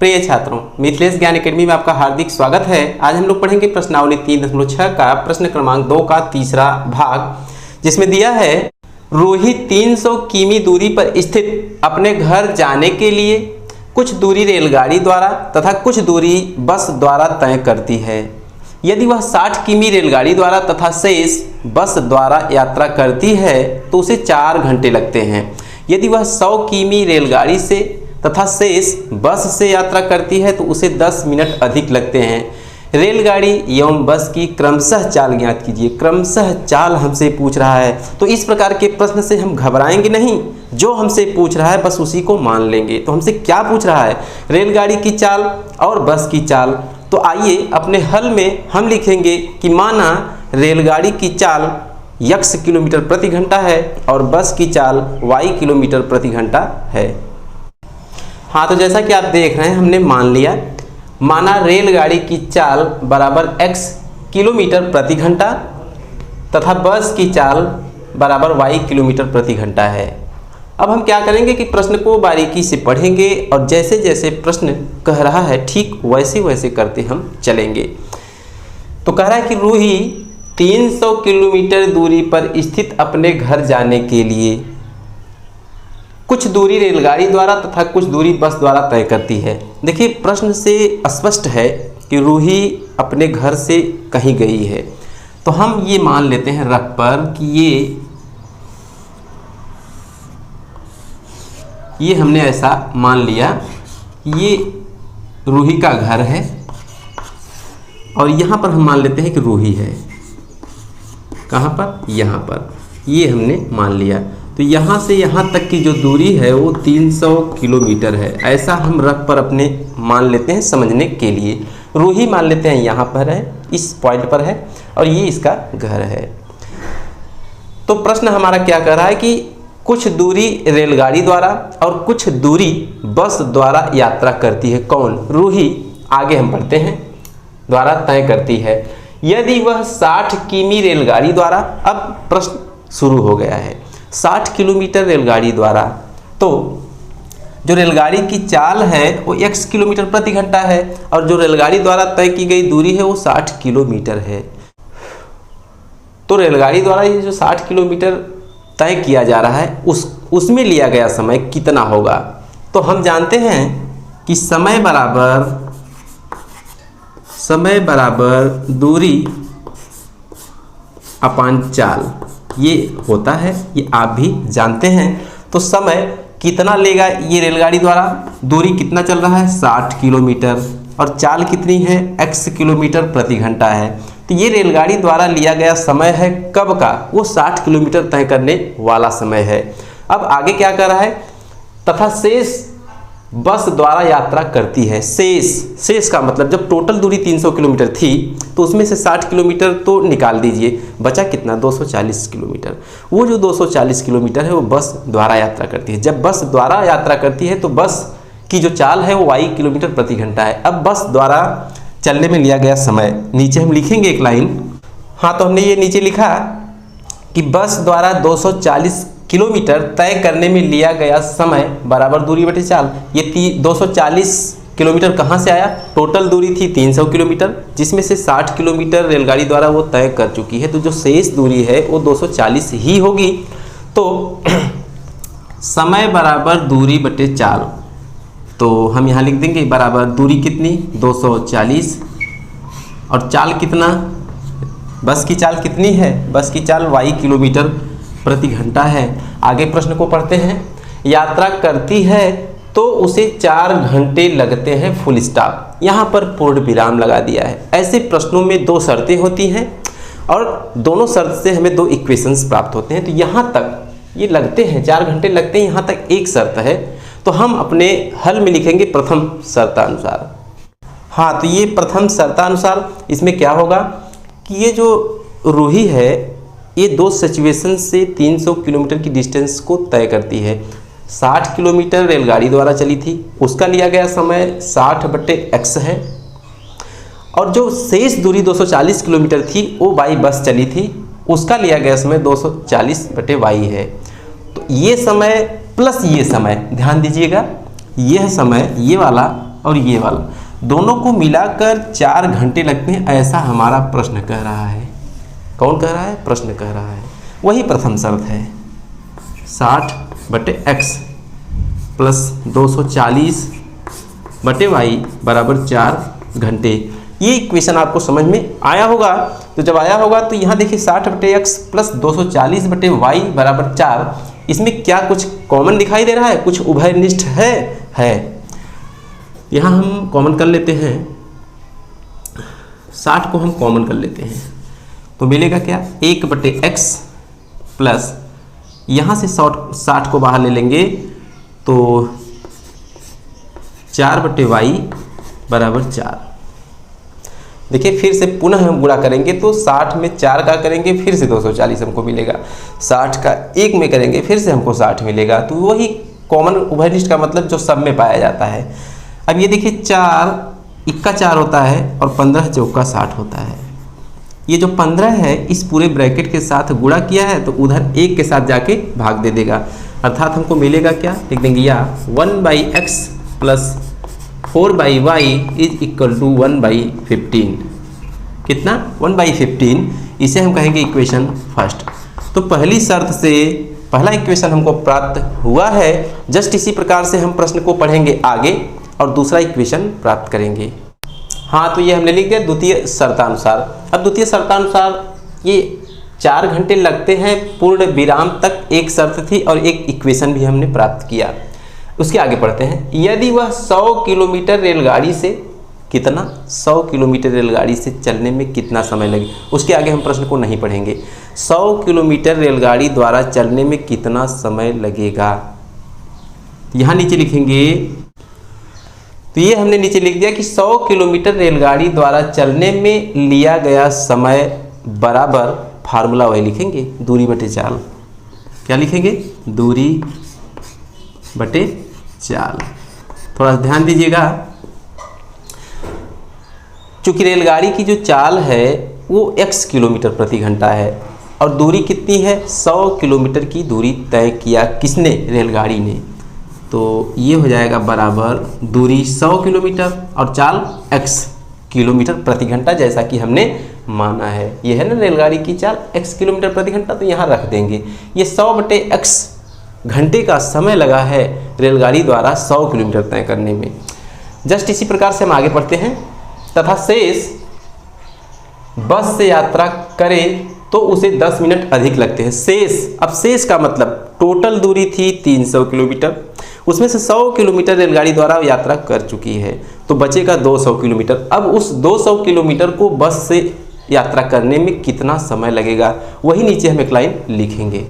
प्रिय छात्रों, मिथिलेश ज्ञान एकेडमी में आपका हार्दिक स्वागत है। आज हम लोग पढ़ेंगे प्रश्नावली 3.6 का प्रश्न क्रमांक 2 का तीसरा भाग, जिसमें दिया है रूही 300 किमी दूरी पर स्थित अपने घर जाने के लिए कुछ दूरी रेलगाड़ी द्वारा तथा कुछ दूरी बस द्वारा तय करती है। यदि वह 60 किमी रेलगाड़ी द्वारा तथा शेष बस द्वारा यात्रा करती है तो उसे 4 घंटे लगते हैं। यदि वह 100 किमी रेलगाड़ी से तथा शेष बस से यात्रा करती है तो उसे 10 मिनट अधिक लगते हैं। रेलगाड़ी एवं बस की क्रमशः चाल ज्ञात कीजिए। क्रमशः चाल हमसे पूछ रहा है, तो इस प्रकार के प्रश्न से हम घबराएंगे नहीं। जो हमसे पूछ रहा है बस उसी को मान लेंगे। तो हमसे क्या पूछ रहा है? रेलगाड़ी की चाल और बस की चाल। तो आइए अपने हल में हम लिखेंगे कि माना रेलगाड़ी की चाल x किलोमीटर प्रति घंटा है और बस की चाल y किलोमीटर प्रति घंटा है। हाँ, तो जैसा कि आप देख रहे हैं हमने मान लिया, माना रेलगाड़ी की चाल बराबर x किलोमीटर प्रति घंटा तथा बस की चाल बराबर y किलोमीटर प्रति घंटा है। अब हम क्या करेंगे कि प्रश्न को बारीकी से पढ़ेंगे और जैसे जैसे प्रश्न कह रहा है ठीक वैसे वैसे करते हम चलेंगे। तो कह रहा है कि रूही 300 किलोमीटर दूरी पर स्थित अपने घर जाने के लिए कुछ दूरी रेलगाड़ी द्वारा तथा कुछ दूरी बस द्वारा तय करती है। देखिए, प्रश्न से स्पष्ट है कि रूही अपने घर से कहीं गई है, तो हम ये मान लेते हैं रख पर कि ये हमने ऐसा मान लिया, ये रूही का घर है और यहाँ पर हम मान लेते हैं कि रूही है। कहाँ पर? यहाँ पर। ये हमने मान लिया। तो यहाँ से यहाँ तक की जो दूरी है वो 300 किलोमीटर है। ऐसा हम रख पर अपने मान लेते हैं समझने के लिए। रूही मान लेते हैं यहाँ पर है, इस पॉइंट पर है और ये इसका घर है। तो प्रश्न हमारा क्या कर रहा है कि कुछ दूरी रेलगाड़ी द्वारा और कुछ दूरी बस द्वारा यात्रा करती है। कौन? रूही। आगे हम पढ़ते हैं, द्वारा तय करती है। यदि वह 60 किमी रेलगाड़ी द्वारा, अब प्रश्न शुरू हो गया है, 60 किलोमीटर रेलगाड़ी द्वारा, तो जो रेलगाड़ी की चाल है वो x किलोमीटर प्रति घंटा है और जो रेलगाड़ी द्वारा तय की गई दूरी है वो 60 किलोमीटर है। तो रेलगाड़ी द्वारा ये जो 60 किलोमीटर तय किया जा रहा है उसमें लिया गया समय कितना होगा? तो हम जानते हैं कि समय बराबर दूरी अपान चाल, ये होता है, ये आप भी जानते हैं। तो समय कितना लेगा ये रेलगाड़ी द्वारा? दूरी कितना चल रहा है? 60 किलोमीटर और चाल कितनी है? x किलोमीटर प्रति घंटा है। तो ये रेलगाड़ी द्वारा लिया गया समय है कब का? वो 60 किलोमीटर तय करने वाला समय है। अब आगे क्या कर रहा है? तथा शेष बस द्वारा यात्रा करती है। शेष का मतलब जब टोटल दूरी 300 किलोमीटर थी तो उसमें से 60 किलोमीटर तो निकाल दीजिए, बचा कितना? 240 किलोमीटर। वो जो 240 किलोमीटर है वो बस द्वारा यात्रा करती है। जब बस द्वारा यात्रा करती है तो बस की जो चाल है वो y किलोमीटर प्रति घंटा है। अब बस द्वारा चलने में लिया गया समय नीचे हम लिखेंगे एक लाइन। हाँ, तो हमने ये नीचे लिखा कि बस द्वारा 240 किलोमीटर तय करने में लिया गया समय बराबर दूरी बटे चाल। ये 240 किलोमीटर कहाँ से आया? टोटल दूरी थी 300 किलोमीटर, जिसमें से 60 किलोमीटर रेलगाड़ी द्वारा वो तय कर चुकी है, तो जो शेष दूरी है वो 240 ही होगी। तो समय बराबर दूरी बटे चाल, तो हम यहाँ लिख देंगे बराबर दूरी कितनी? 240 और चाल कितना? बस की चाल कितनी है? बस की चाल y किलोमीटर प्रति घंटा है। आगे प्रश्न को पढ़ते हैं। यात्रा करती है तो उसे 4 घंटे लगते हैं, फुल स्टॉप। यहाँ पर पूर्ण विराम लगा दिया है। ऐसे प्रश्नों में 2 शर्तें होती हैं और दोनों शर्त से हमें 2 इक्वेशंस प्राप्त होते हैं। तो यहाँ तक ये लगते हैं 4 घंटे लगते हैं, यहाँ तक एक शर्त है, तो हम अपने हल में लिखेंगे प्रथम शर्तानुसार। हाँ, तो ये प्रथम शर्तानुसार इसमें क्या होगा कि ये जो रूही है ये 2 सिचुएशन से 300 किलोमीटर की डिस्टेंस को तय करती है। 60 किलोमीटर रेलगाड़ी द्वारा चली थी, उसका लिया गया समय 60/x है और जो शेष दूरी 240 किलोमीटर थी वो बाई बस चली थी, उसका लिया गया समय 240/y है। तो ये समय प्लस ये समय, ध्यान दीजिएगा, यह समय ये वाला और ये वाला, दोनों को मिलाकर 4 घंटे लगते हैं, ऐसा हमारा प्रश्न कह रहा है। कौन कह रहा है? प्रश्न कह रहा है। वही प्रथम शर्त है, 60/x प्लस 240/y बराबर 4 घंटे। ये इक्वेशन आपको समझ में आया होगा। तो जब आया होगा तो यहाँ देखिए 60/x प्लस 240/y बराबर 4, इसमें क्या कुछ कॉमन दिखाई दे रहा है? कुछ उभयनिष्ठ है। यहाँ हम कॉमन कर लेते हैं, 60 को हम कॉमन कर लेते हैं तो मिलेगा क्या? 1/x प्लस यहाँ से 60 को बाहर ले लेंगे तो 4/y बराबर 4। देखिए फिर से पुनः हम गुणा करेंगे तो 60 में 4 का करेंगे फिर से 240 हमको मिलेगा, 60 का 1 में करेंगे फिर से हमको 60 मिलेगा। तो वही कॉमन उभयनिष्ठ का मतलब जो सब में पाया जाता है। अब ये देखिए 4 इक्का 4 होता है और 15 चौका 60 होता है। ये जो 15 है इस पूरे ब्रैकेट के साथ गुणा किया है तो उधर 1 के साथ जाके भाग दे देगा, अर्थात हमको मिलेगा क्या? लिख देंगे या 1/x plus 4/y is equal to 1/15। कितना? 1/15। इसे हम कहेंगे इक्वेशन फर्स्ट। तो पहली शर्त से पहला इक्वेशन हमको प्राप्त हुआ है। जस्ट इसी प्रकार से हम प्रश्न को पढ़ेंगे आगे और दूसरा इक्वेशन प्राप्त करेंगे। हाँ, तो ये हमने लिख दिया द्वितीय शर्तानुसार। अब द्वितीय शर्तानुसार ये 4 घंटे लगते हैं पूर्ण विराम तक, एक शर्त थी और एक इक्वेशन भी हमने प्राप्त किया। उसके आगे पढ़ते हैं। यदि वह 100 किलोमीटर रेलगाड़ी से कितना 100 किलोमीटर रेलगाड़ी से चलने में कितना समय लगे, उसके आगे हम प्रश्न को नहीं पढ़ेंगे। 100 किलोमीटर रेलगाड़ी द्वारा चलने में कितना समय लगेगा, यहाँ नीचे लिखेंगे। तो ये हमने नीचे लिख दिया कि 100 किलोमीटर रेलगाड़ी द्वारा चलने में लिया गया समय बराबर, फार्मूला वही लिखेंगे, दूरी बटे चाल। क्या लिखेंगे? दूरी बटे चाल। थोड़ा ध्यान दीजिएगा, चूंकि रेलगाड़ी की जो चाल है वो x किलोमीटर प्रति घंटा है और दूरी कितनी है? 100 किलोमीटर की दूरी तय किया किसने? रेलगाड़ी ने। तो ये हो जाएगा बराबर दूरी 100 किलोमीटर और चाल x किलोमीटर प्रति घंटा, जैसा कि हमने माना है। ये है ना रेलगाड़ी की चाल x किलोमीटर प्रति घंटा, तो यहाँ रख देंगे। ये 100/x घंटे का समय लगा है रेलगाड़ी द्वारा 100 किलोमीटर तय करने में। जस्ट इसी प्रकार से हम आगे बढ़ते हैं। तथा शेष बस से यात्रा करे तो उसे 10 मिनट अधिक लगते हैं। शेष, अब शेष का मतलब टोटल दूरी थी 300 किलोमीटर, उसमें से 100 किलोमीटर रेलगाड़ी द्वारा यात्रा कर चुकी है तो बचेगा 200 किलोमीटर। अब उस 200 किलोमीटर को बस से यात्रा करने में कितना समय लगेगा, वही नीचे हम एक लाइन लिखेंगे।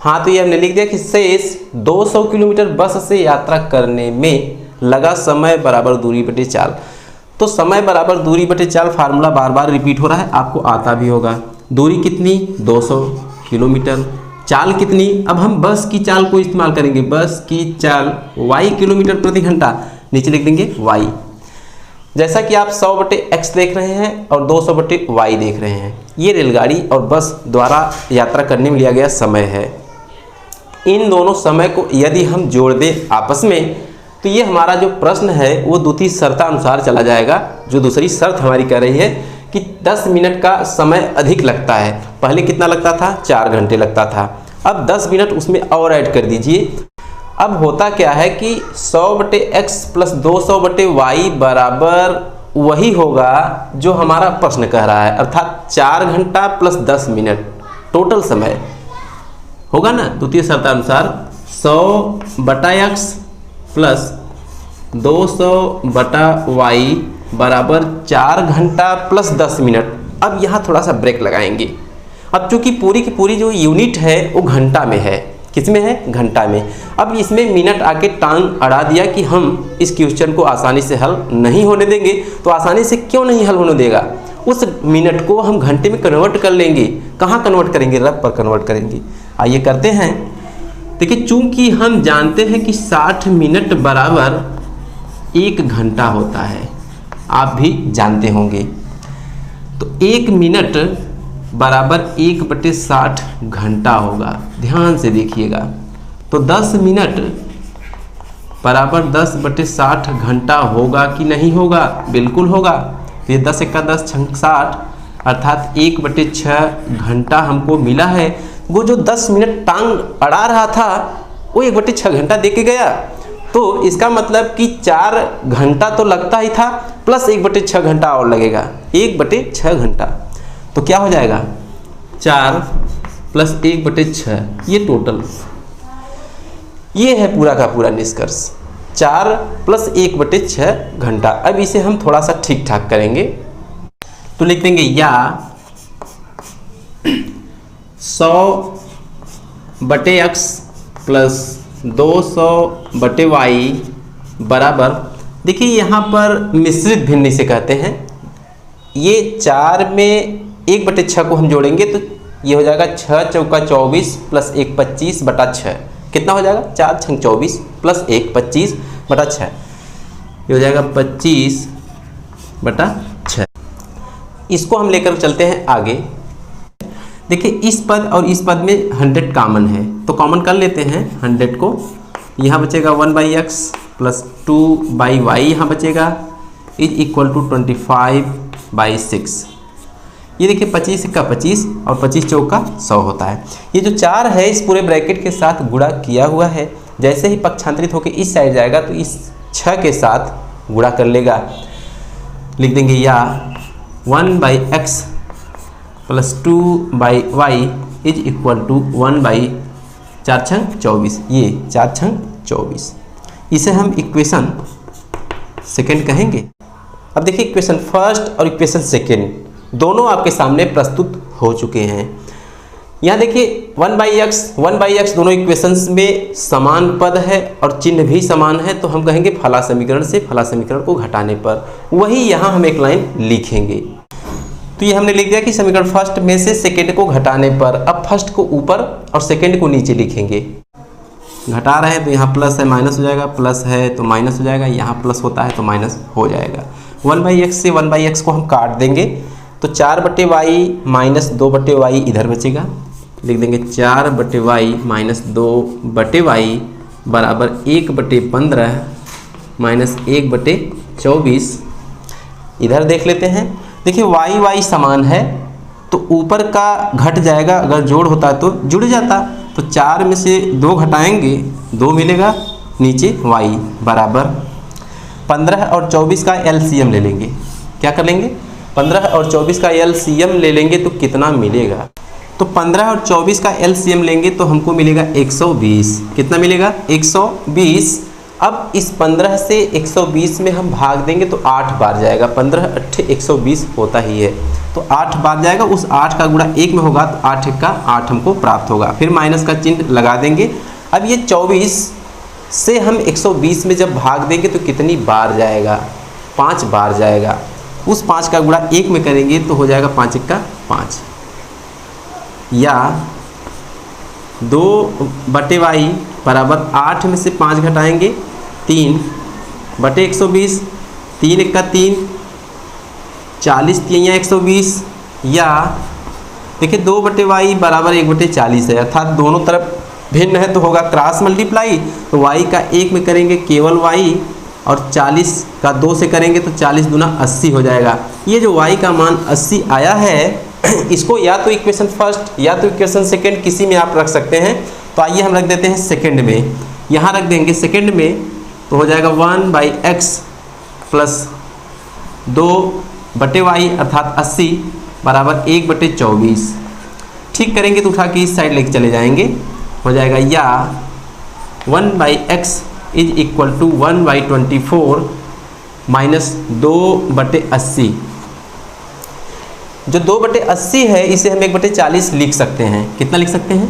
हाँ, तो ये हमने लिख दिया कि शेष 200 किलोमीटर बस से यात्रा करने में लगा समय बराबर दूरी बटे चाल। तो समय बराबर दूरी बटे चाल फार्मूला बार बार रिपीट हो रहा है, आपको आता भी होगा। दूरी कितनी? 200 किलोमीटर। चाल कितनी? अब हम बस की चाल को इस्तेमाल करेंगे, बस की चाल y किलोमीटर प्रति घंटा, नीचे लिख देंगे y। जैसा कि आप 100/x देख रहे हैं और 200/y देख रहे हैं, ये रेलगाड़ी और बस द्वारा यात्रा करने में लिया गया समय है। इन दोनों समय को यदि हम जोड़ दें आपस में तो ये हमारा जो प्रश्न है वो द्वितीय शर्तानुसार चला जाएगा। जो दूसरी शर्त हमारी कह रही है कि 10 मिनट का समय अधिक लगता है, पहले कितना लगता था? 4 घंटे लगता था, अब 10 मिनट उसमें और ऐड कर दीजिए। अब होता क्या है कि 100/x प्लस 200/y बराबर वही होगा जो हमारा प्रश्न कह रहा है, अर्थात 4 घंटा प्लस 10 मिनट टोटल समय होगा ना। द्वितीय शर्तानुसार 100/x प्लस 200/y बराबर 4 घंटा प्लस 10 मिनट। अब यहाँ थोड़ा सा ब्रेक लगाएंगे। अब चूंकि पूरी की पूरी जो यूनिट है वो घंटा में है, किस में है? घंटा में। अब इसमें मिनट आके टांग अड़ा दिया कि हम इस क्वेश्चन को आसानी से हल नहीं होने देंगे। तो आसानी से क्यों नहीं हल होने देगा? उस मिनट को हम घंटे में कन्वर्ट कर लेंगे। कहाँ कन्वर्ट करेंगे? रब पर कन्वर्ट करेंगे। आइए करते हैं। देखिए, चूंकि हम जानते हैं कि 60 मिनट बराबर 1 घंटा होता है, आप भी जानते होंगे। तो 1 मिनट बराबर 1/60 घंटा होगा। ध्यान से देखिएगा। तो 10 मिनट बराबर 10/60 घंटा होगा कि नहीं होगा? बिल्कुल होगा। तो ये 10 × 10 = 60 अर्थात 1/6 घंटा हमको मिला है। वो जो 10 मिनट टांग अड़ा रहा था वो 1/6 घंटा दे के गया। तो इसका मतलब कि 4 घंटा तो लगता ही था प्लस 1/6 घंटा और लगेगा, 1/6 घंटा। तो क्या हो जाएगा? 4 + 1/6, ये टोटल, ये है पूरा का पूरा निष्कर्ष, 4 + 1/6 घंटा। अब इसे हम थोड़ा सा ठीक ठाक करेंगे तो लिख देंगे या 100/x + 200/y बराबर, देखिए यहाँ पर मिश्रित भिन्न से कहते हैं। ये 4 में 1/6 को हम जोड़ेंगे तो ये हो जाएगा 6 × 4 = 24 + 1 = 25/6। कितना हो जाएगा? 4 × 24 + 1 = 25/6, ये हो जाएगा 25/6। इसको हम लेकर चलते हैं आगे। देखिए इस पद और इस पद में 100 कॉमन है तो कॉमन कर लेते हैं 100 को। यहाँ बचेगा 1/x + 2/y यहाँ बचेगा = 25/6। ये देखिए 25 × 25 और 25 × 4 = 100 होता है। ये जो 4 है इस पूरे ब्रैकेट के साथ गुणा किया हुआ है। जैसे ही पक्षांतरित होकर इस साइड जाएगा तो इस 6 के साथ गुणा कर लेगा। लिख देंगे या 1/x + 2/y = 1/4 × 24, ये 4 × 24। इसे हम इक्वेशन सेकेंड कहेंगे। अब देखिए इक्वेशन फर्स्ट और इक्वेशन सेकेंड दोनों आपके सामने प्रस्तुत हो चुके हैं। यहाँ देखिए 1/x दोनों इक्वेशंस में समान पद है और चिन्ह भी समान है, तो हम कहेंगे फला समीकरण से फला समीकरण को घटाने पर। वही यहाँ हम एक लाइन लिखेंगे। तो ये हमने लिख दिया कि समीकरण फर्स्ट में से सेकेंड को घटाने पर। अब फर्स्ट को ऊपर और सेकेंड को नीचे लिखेंगे। घटा रहे हैं तो यहाँ प्लस है माइनस हो जाएगा, प्लस है तो माइनस हो जाएगा, यहाँ प्लस होता है तो माइनस हो जाएगा। 1/x से 1/x को हम काट देंगे तो 4/y - 2/y इधर बचेगा। लिख देंगे 4/y - 2/y बराबर 1/15 - 1/24। इधर देख लेते हैं। देखिए y समान है तो ऊपर का घट जाएगा, अगर जोड़ होता है तो जुड़ जाता। तो 4 में से 2 घटाएंगे 2 मिलेगा, नीचे y बराबर 15 और 24 का LCM ले लेंगे। क्या कर लेंगे? 15 और 24 का LCM ले लेंगे तो कितना मिलेगा? तो 15 और 24 का LCM लेंगे तो हमको मिलेगा 120। कितना मिलेगा? 120। अब इस 15 से 120 में हम भाग देंगे तो 8 बार जाएगा। 15 × 8 = 120 होता ही है, तो 8 बार जाएगा। उस 8 का गुणा 1 में होगा तो 8 × 8 हमको प्राप्त होगा। फिर माइनस का चिन्ह लगा देंगे। अब ये 24 से हम 120 में जब भाग देंगे तो कितनी बार जाएगा? 5 बार जाएगा। उस 5 का गुणा 1 में करेंगे तो हो जाएगा 5 × 5 या 2/y बराबर 8 में से 5 घटाएंगे 3/120, 3 × 3 40 × 120 या देखिए 2/y बराबर 1/40 है, अर्थात दोनों तरफ भिन्न है तो होगा क्रॉस मल्टीप्लाई। तो y का 1 में करेंगे केवल y और 40 का 2 से करेंगे तो 40 × 2 = 80 हो जाएगा। ये जो y का मान 80 आया है इसको या तो इक्वेशन फर्स्ट या तो इक्वेशन सेकेंड किसी में आप रख सकते हैं। तो आइए हम रख देते हैं सेकेंड में। यहाँ रख देंगे सेकेंड में तो हो जाएगा 1/x + 2/y अर्थात 80 बराबर 1/24। ठीक करेंगे तो उठा के इस साइड लेके चले जाएंगे, हो जाएगा या 1/x = 1/24 - 2/80। जो 2/80 है इसे हम 1/40 लिख सकते हैं। कितना लिख सकते हैं?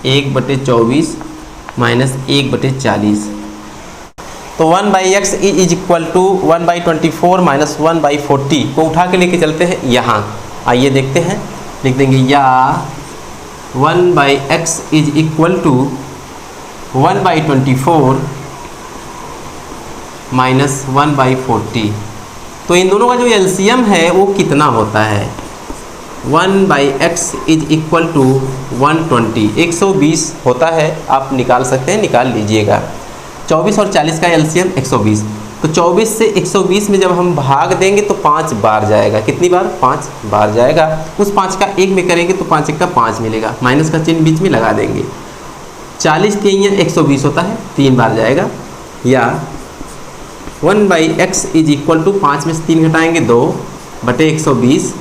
1/24 - 1/40। तो 1/x = 1/24 - 1/40 को उठा के लेके चलते हैं यहाँ। आइए देखते हैं। लिख देंगे या 1/x = 1/24 - 1/40। तो इन दोनों का जो LCM है वो कितना होता है? 1/x = 120 120 होता है। आप निकाल सकते हैं, निकाल लीजिएगा। 24 और 40 का एलसीएम 120, तो 24 से 120 में जब हम भाग देंगे तो 5 बार जाएगा। कितनी बार? 5 बार जाएगा। उस 5 का 1 में करेंगे तो 5 1 का 5 मिलेगा, माइनस का चिन्ह बीच में लगा देंगे। 40 3 120 होता है, 3 बार जाएगा। या 1/x इज इक्वल टू 5 में से 3 घटाएंगे 2/120,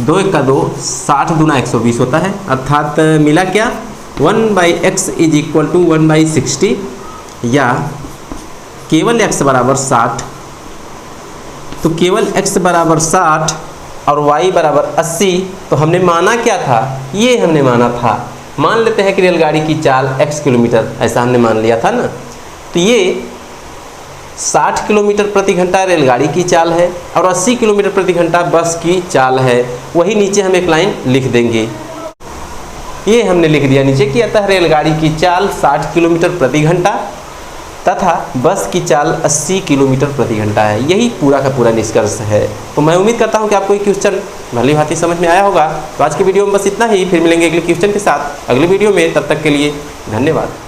2 1 का 2, 60 दूना 120 होता है। अर्थात मिला क्या? 1/x इज इक्वल टू 1/60, या केवल x बराबर 60। तो केवल x बराबर 60 और y बराबर 80। तो हमने माना क्या था? ये हमने माना था, मान लेते हैं कि रेलगाड़ी की चाल x किलोमीटर, ऐसा हमने मान लिया था ना। तो ये 60 किलोमीटर प्रति घंटा रेलगाड़ी की चाल है और 80 किलोमीटर प्रति घंटा बस की चाल है। वही नीचे हम एक लाइन लिख देंगे। ये हमने लिख दिया नीचे कि अतः रेलगाड़ी की चाल 60 किलोमीटर प्रति घंटा तथा बस की चाल 80 किलोमीटर प्रति घंटा है। यही पूरा का पूरा निष्कर्ष है। तो मैं उम्मीद करता हूँ कि आपको ये क्वेश्चन भली भांति समझ में आया होगा। तो आज के वीडियो में बस इतना ही, फिर मिलेंगे अगले क्वेश्चन के साथ अगले वीडियो में। तब तक के लिए धन्यवाद।